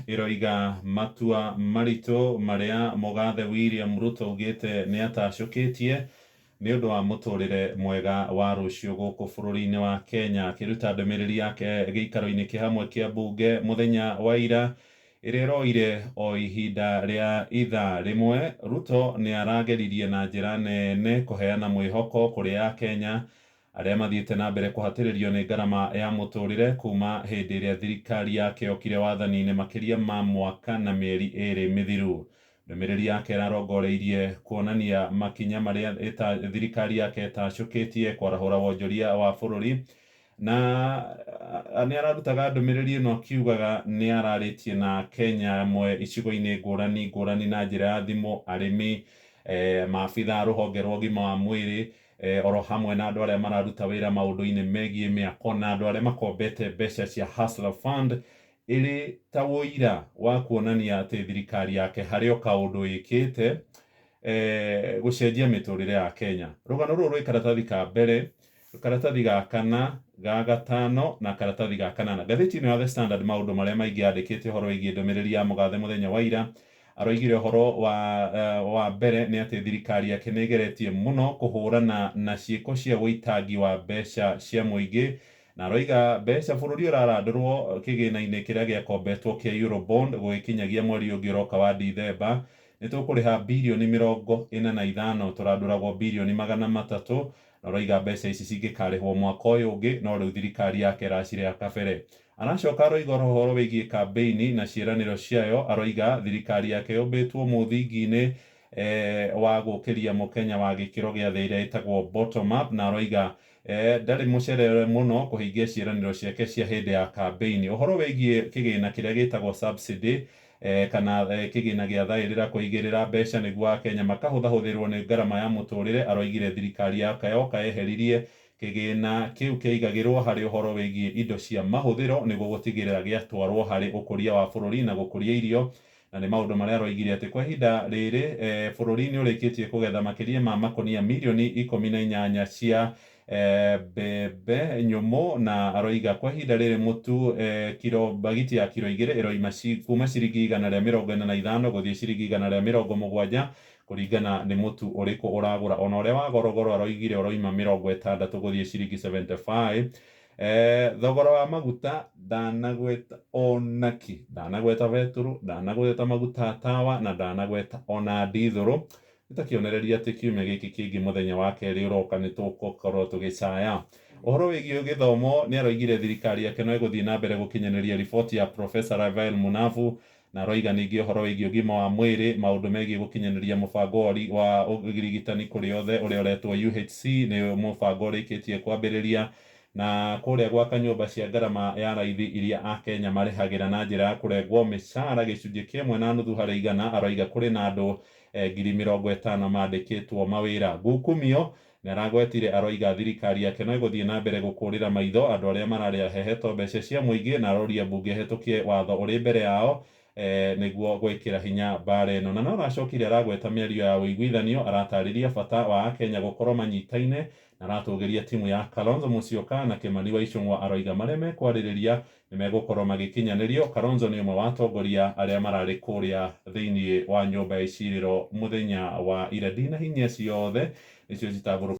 iroiga matua marito maria Mugathe William Ruto augite ni atacukitie ni undu wa muturire mwega wa rucio guku bururi-ini wa Kenya, akiruta ndumiriri yake giikaro-ini kihamwe kia mbunge muthenya wa ira iria iroire o ihinda ria ithaa rimwe. Ruto ni arageririe na njira nene kuheana mwihoko kuri Akenya aria mathiite na mbere kuhatiririo ni ngarama ya muturire kuma hindi iria thirikari yake yokire wathani-ini makiria ma mwaka na mieri iri mithiru. Ndumiriri yake irarongoreirie kuonania makinya maria thirikari yake itacukitie kwarahura wonjoria wa bururi, na ni ararutaga ndumiriri ino akiugaga ni araritie na Kenya amwe icigo-ini ngurani na njira ya thimu, arimi, maabitha ruhonge rwa ugima wa mwiri, oro hamwe na andu aria mararuta wira maundu-ini megie miako na andu aria makombete mbeca cia Hustler Fund, iri ta wuira wa kuonania ati thirikari yake hario kaundu ikite gucenjia miturire ya Kenya. Rugano ruru rwi karatathi ka mbere, karatathi ga kana, ga gatano na karatathi ga kanana. Ngathĩti-inĩ ya The Standard maundu maria maingi andikite uhoro wigie ndumiriri ya Mugathe muthenya wa ira, aroigire uhoro wa mbere ni ati thirikari yake ni igeretie muno kuhurana na ciiko cia witangi wa mbeca cia muingi, na aroiga mbeca bururi urarandurwo kigina-ini kiria giakombetwo kia Eurobond gugikinyagia mweri ungi uroka wa Dithemba ni tukuriha birioni 45, turanduragwo birioni 300, na aroiga mbeca ici cingikarihwo mwaka uyu ungi, no riu thirikari yake iracireha kabere. Aracoka aroiga uhoro wigie kampeini na ciiraniro ciayo, aroiga thirikari yake yumbitwo muthingi-ini wa gukiria mukenya wa gikiro gia thĩ iria itagwo bottom up, na aroiga ndari mucerere muno kuhingia ciiraniro ciake cia hindi ya kampeini. Uhoro wigie kigina kiria gitagwo subsidy kana kigina gia thairira kuigirira mbeca niguo Akenya makahuthahũthĩrwo ni ngarama ya muturire, aroigire thirikari yake yoka eheririe kigina kiu kiaigagirwo hari uhoro wigie indo cia mahuthiro niguo gutigirira giatwarwo hari ukuria wa bururi na gukuria irio, na ni maundu maria aroigire ati kwa ihinda riri bururi ni urikitie kugetha makiria ma makonia milioni 18 cia mbembe nyumu, na aroiga kwa ihinda riri mutu bagiti ya kiro 2 iroima kuma ciringi 145 guthie ciringi 170 kuringana ni mutu uriku uragura. Ona uria wa gorogoro aroigire uroima 60 guthie ciringi 75. Thogora wa maguta ndanagweta onaki, ndanagweta beturu, ndanagweta maguta tawa na ndanagweta ona ndithuru. Itakionereria ati kiumia giki kingi muthenya wa keri uroka ni tugukorwo tugicaya. Uhoro wigie githomo ni aroigire thirikari yake no iguthie na mbere gukinyaniria riboti ya Professor Rafael Munavu, na aroiga ningi uhoro wigie ugima wa mwiri, maundu megie gukinyaniria mubango wa urigitani kuri othe uria uretwo UHC ni mubango urikitie kwambiriria, na kuria gwaka nyumba cia ngarama ya raithi iria Akenya marihagira na njira ya kurengwo micara gicunji kimwe na nuthu hari 100. Aroiga kuri na andu 50,000 mandikitwo mawira. Ngukumio ni aragwetire, aroiga thirikari yake no iguthie na mbere gukurira maitho andu aria mararia hehetwo mbeca cia muingi, na aroria mbunge hetũkie watho uri mbere yao niguo gwikira hinya mbara ino. Na no aracokire aragweta mĩario ya ũiguithanio, aratariria bata wa Akenya gukorwo manyitaine, na aratugiria timu ya Kalonzo Musyoka na Kimani wa Ichung'wa. Aroiga maria mekwariria ni megukorwo magikinyanirio. Kalonzo ni umwe wa atongoria aria marari kuria thiini wa nyumba ya iciriro muthenya wa ira. Ndina hinya ciothe nicio citagũrũka